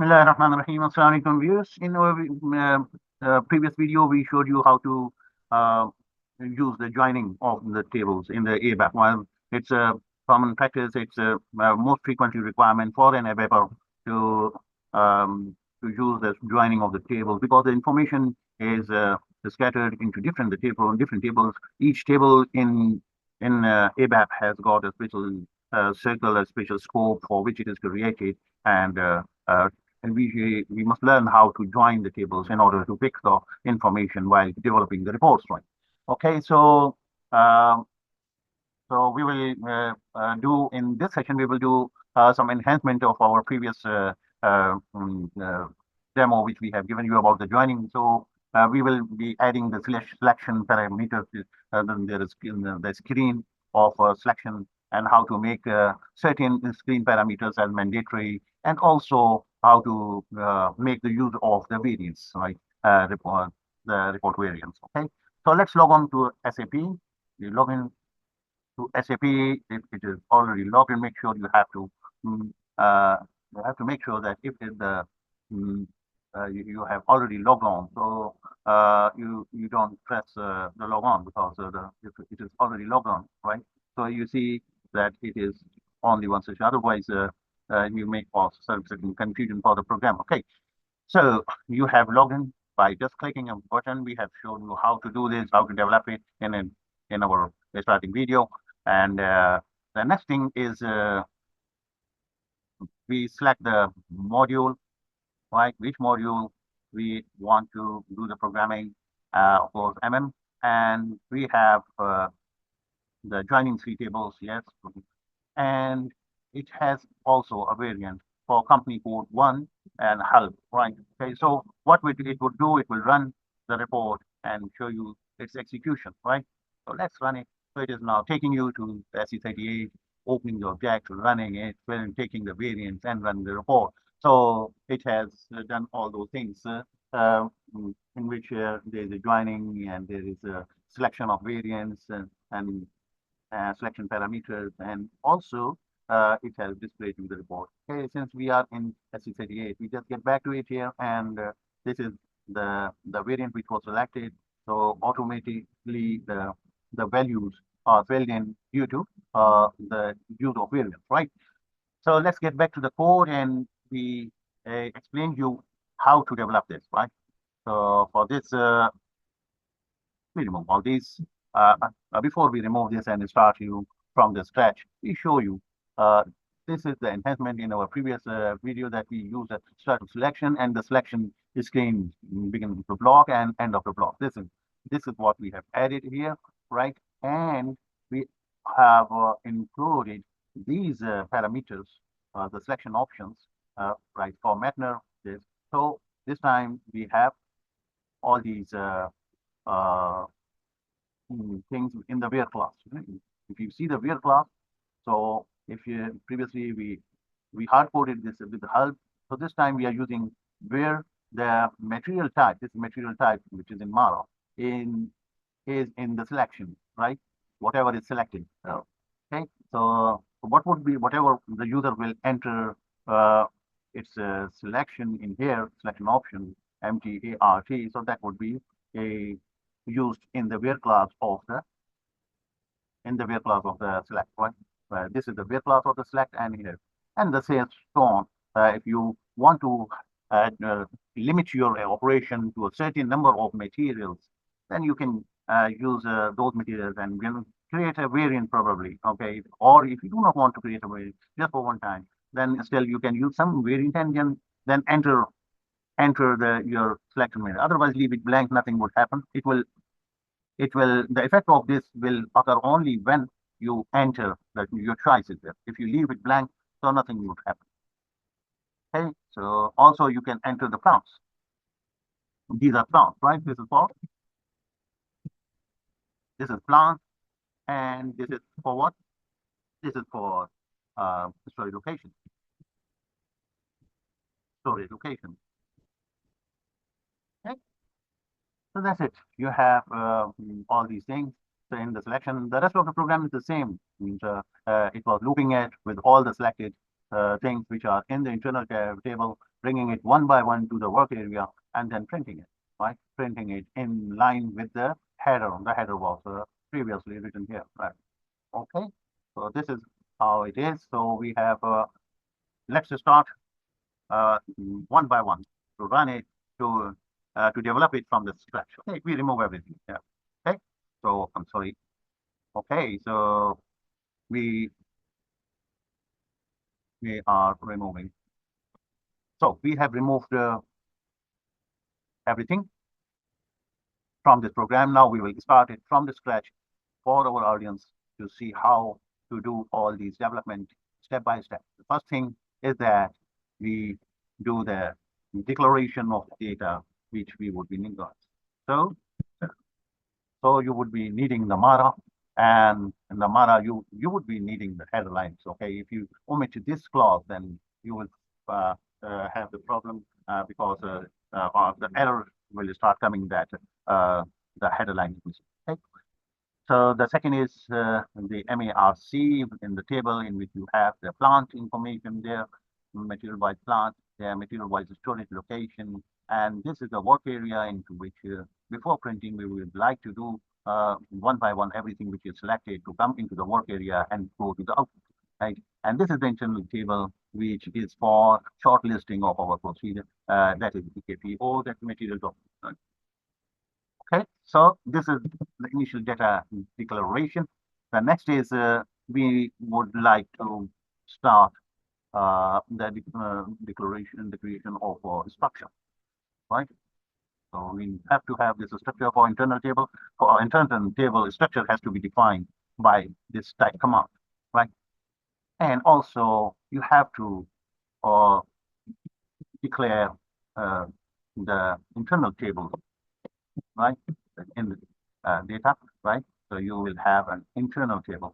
Bismillahirrahmanirrahim. Assalamu alaikum viewers. In our previous video, we showed you how to uh, use the joining of the tables in the ABAP. While it's a common practice, it's a most frequently requirement for an ABAPer to use the joining of the tables because the information is scattered into different tables. Each table in ABAP has got a special circle, a special scope for which it is created, and and we must learn how to join the tables in order to pick the information while developing the reports, right? Okay, um, so we will do in this session, we will do some enhancement of our previous demo, which we have given you about the joining. So we will be adding the selection parameters. Then there is the screen of selection and how to make certain screen parameters as mandatory, and also how to make the use of the variants, right? The report variants. Okay. So let's log on to SAP. You log in to SAP. If it is already logged in, make sure mm, uh, you have to make sure that if it, the you have already logged on, so you don't press the log on because if it is already logged on, right? So you see that it is only one session. Otherwise, you may cause certain confusion for the program. Okay, so you have logged in by just clicking a button. We have shown you how to do this, how to develop it in our starting video. And the next thing is we select the module, right? Which module we want to do the programming, of course, and we have the joining three tables, yes, and it has also a variant for company code 1 and help, right? Okay, so what it would do, it will run the report and show you its execution, right? So let's run it. So it is now taking you to the SE38, opening the object, running it, then taking the variants and run the report. So it has done all those things in which there is a joining and there is a selection of variants and selection parameters, and also it has displayed in the report. Okay, since we are in SE38, we just get back to it here, and this is the variant which was selected. So automatically the values are filled in due to the use of variants, right? So let's get back to the code, and we explain you how to develop this, right? So for this, we remove all these. Before we remove this and start you from the scratch, we show you this is the enhancement in our previous video that we use a start of selection and the selection screen beginning of the block and end of the block. This is what we have added here, right? And we have included these parameters, the selection options, right, for Metner. So this time we have all these uh, things in the where class. If you see the where class, so if you previously we hard coded this with the help, so this time we are using where the material type, this material type which is in Mara, is in the selection, right? Whatever is selected. Okay, so what would be whatever the user will enter its selection in here, selection option, MTART. So that would be a used in the where class of the select, right? This is the where class of the select, and here, and the same so on. If you want to limit your operation to a certain number of materials, then you can use those materials and create a variant probably, okay? Or if you do not want to create a variant just for one time, then still you can use some variant and then enter your selection method. Otherwise, leave it blank, nothing would happen. The effect of this will occur only when you enter your choices there. If you leave it blank, so nothing would happen. Okay, so also you can enter the prompts. These are prompts, right? This is plant, and this is for what? This is for storage location. Storage location. Okay, so that's it. You have all these things. So in the selection, the rest of the program is the same. Means it was looping it with all the selected things which are in the internal table, bringing it one by one to the work area, and then printing it, right? Printing it in line with the header. The header was previously written here, right? Okay, so this is how it is. So we have, let's start one by one to run it, to develop it from the scratch. Okay, we remove everything. Yeah. Okay, so I'm sorry. Okay, so we are removing. So we have removed everything from this program. Now we will start it from the scratch for our audience to see how to do all these development step by step. The first thing is that we do the declaration of data which we would be needing. So, you would be needing the MARA, and in the MARA you would be needing the header lines. Okay, if you omit this clause, then you will have the problem because the error will start coming that the header line is missing. Okay. So the second is the MARC in the table in which you have the plant information there, material wise plant, the material wise storage location, and this is the work area into which before printing we would like to do one by one everything which is selected to come into the work area and go to the output, right? And this is the internal table which is for shortlisting of our procedure, that is PKPO, that material document. Okay, so this is the initial data declaration. The next is we would like to start the declaration, the creation of structure, right? So we have to have this structure for internal table. For our internal table, structure has to be defined by this type command, right? And also you have to declare the internal table, right? In the data, right? So you will have an internal table,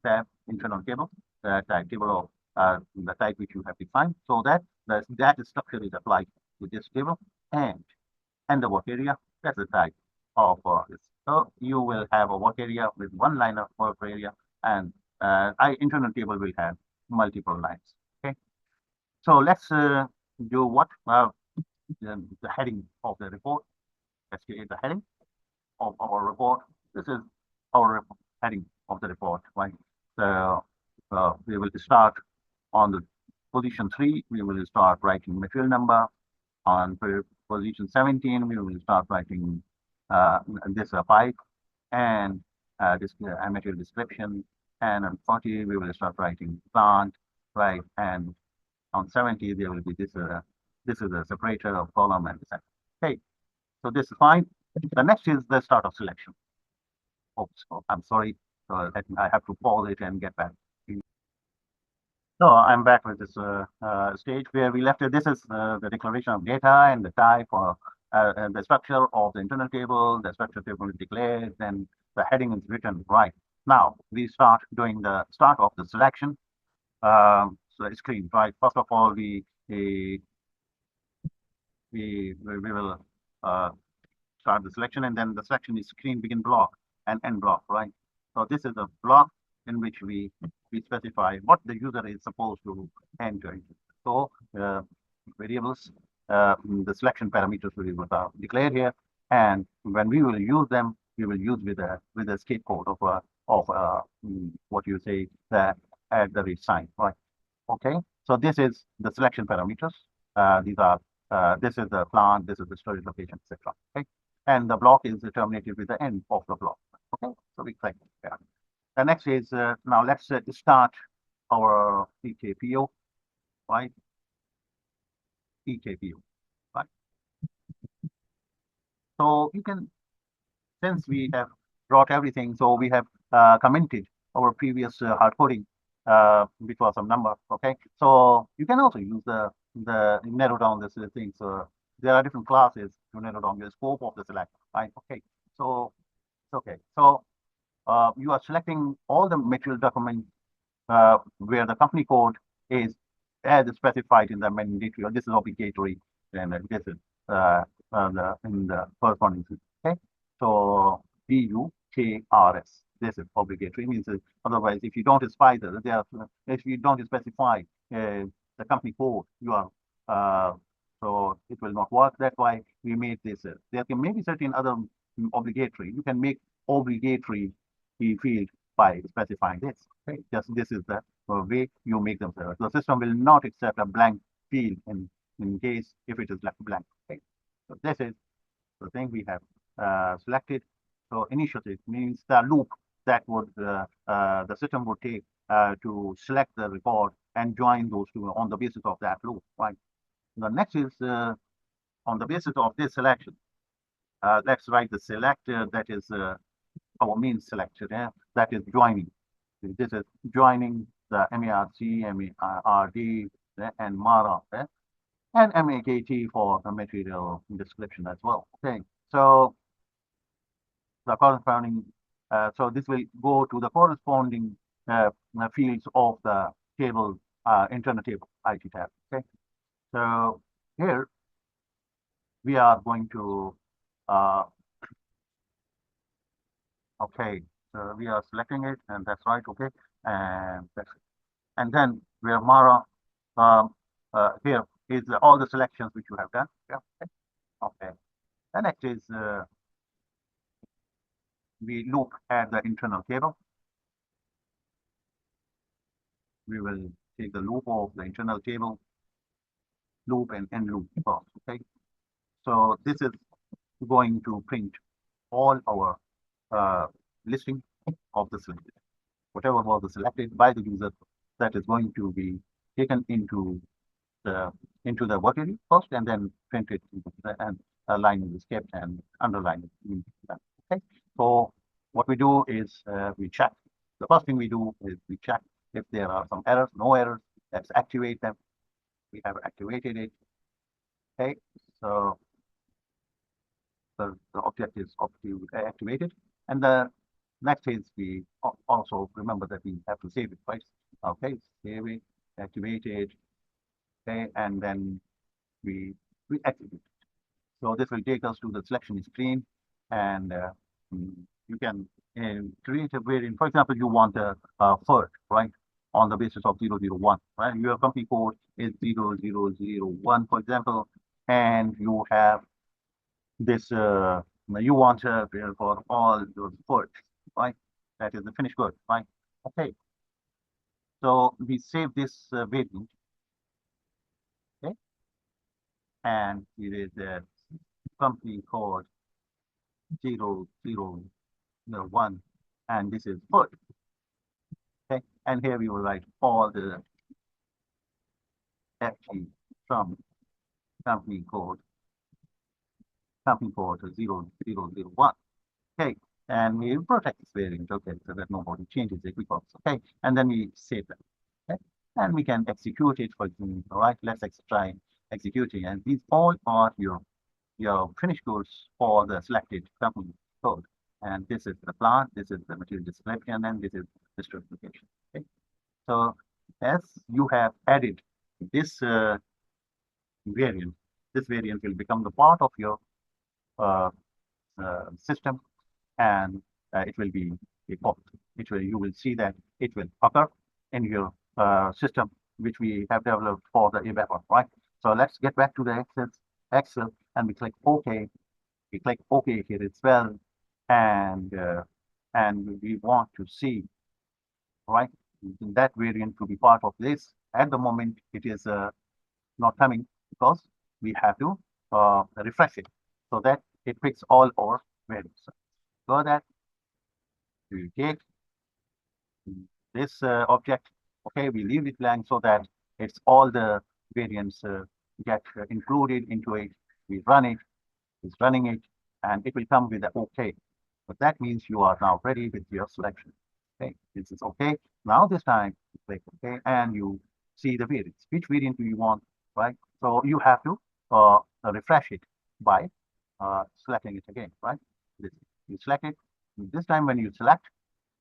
tab internal table, the table of the type which you have defined, so that that structure is applied to this table, and the work area, that's the type of this. So you will have a work area with one line of work area, and internal table will have multiple lines. Okay, so let's do what the heading of the report. Let's create the heading of our report. This is our heading of the report, right? So we will start on the position 3. We will start writing material number. On position 17, we will start writing this pipe and this material description. And on 40, we will start writing plant, right? And on 70, there will be this. This is a separator of column and this. Okay, so this is fine. The next is the start of selection. Oops, I'm sorry. So I have to pause it and get back. So I'm back with this stage where we left it. This is the declaration of data and the type of and the structure of the internal table. The structure table is declared, then the heading is written. Right now, we start doing the start of the selection. So screen, right? First of all, we will start the selection, and then the selection is screen begin block and end block, right? So this is a block in which we specify what the user is supposed to enter into. So variables, the selection parameters will be declared here, and when we will use them, we will use with a escape code of what you say, the @ sign, right? Okay, so this is the selection parameters. These are this is the plant, this is the storage location, etc. Okay, and the block is terminated with the end of the block. Okay, so we click there. The next is now let's start our EKPO, right? EKPO, right? So you can, since we have brought everything, so we have commented our previous hard coding which was some number. Okay, so you can also use the narrow down this thing. So there are different classes to narrow down the scope of the select, right? Okay, so okay, so you are selecting all the material document where the company code is as specified in the mandatory, or this is obligatory, and this is in the corresponding. Okay, so BU KRS. This is obligatory. It means otherwise, if you don't if you don't specify the company code, you are so it will not work. That's why we made this. There can maybe certain other obligatory. You can make obligatory field by specifying this. Okay, just this is the way you make them. The system will not accept a blank field in case if it is left blank. Okay, so this is the thing we have selected. So initiative means the loop that would the system would take to select the record and join those two on the basis of that loop. Right. The next is on the basis of this selection. Let's write the selector that is our main selector. That is joining. This is joining the MARC, MARD, and MARA, and MAKT for the material description as well. Okay, so the corresponding, so this will go to the corresponding fields of the table, internal table, IT tab. Okay, so here we are going to, okay, so we are selecting it, and that's right. Okay, and that's it. And then where Mara here is all the selections which you have done. Yeah. Okay. The next is we look at the internal table. We will take the loop of the internal table, loop and end loop first. Okay. So this is going to print all our listing of the selected. Whatever was selected by the user, that is going to be taken into the working first, and then print it and line is skipped and underline it. Okay. So what we do is we check. The first thing we do is we check if there are some errors. No errors. Let's activate them. We have activated it. Okay. So the object is activated, and the next is we also remember that we have to save it, right? Okay, save it, activate it. Okay, and then we execute it. So this will take us to the selection screen, and you can create a variant. For example, you want a FERT, right, on the basis of 001, right? Your company code is 0001, for example, and you have this, you want for all those FERTs, right? That is the finished good, right? Okay. So we save this variant. Okay. And it is the company code 0001, and this is FERT. Okay. And here we will write all the FG from company code 0001. Okay. And we protect this variant. Okay. So that nobody changes it because, okay. And then we save them. Okay. And we can execute it for example. All right. Let's try executing. And these all are your finished codes for the selected company code. And this is the plant, this is the material description, and this is the specification. Okay. So as you have added this variant, this variant will become the part of your system, and it will be a port. You will see that it will occur in your system, which we have developed for the ABAP, right? So let's get back to the Excel, and we click OK. We click OK here as well, and we want to see, right, that variant to be part of this. At the moment, it is not coming because we have to refresh it so that it picks all our variants. So that we take this object, okay, we leave it blank so that it's all the variants get included into it. We run it, it's running it, and it will come with the OK. But that means you are now ready with your selection. Okay, this is OK. Now this time, you click OK, and you see the variants. Which variant do you want, right? So you have to refresh it by selecting it again, right? You select it. This time when you select,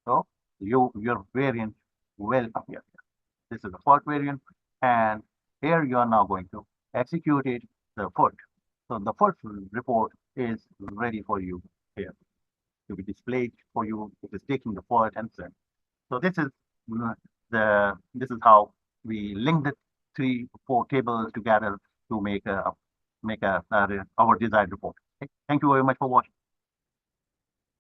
so your variant will appear here. This is the FERT variant, and here you are now going to execute it, the FERT. So the FERT report is ready for you here. to be displayed for you. It is taking the PART and so on. So this is how we link the 3-4 tables together to make our desired report. Okay? Thank you very much for watching.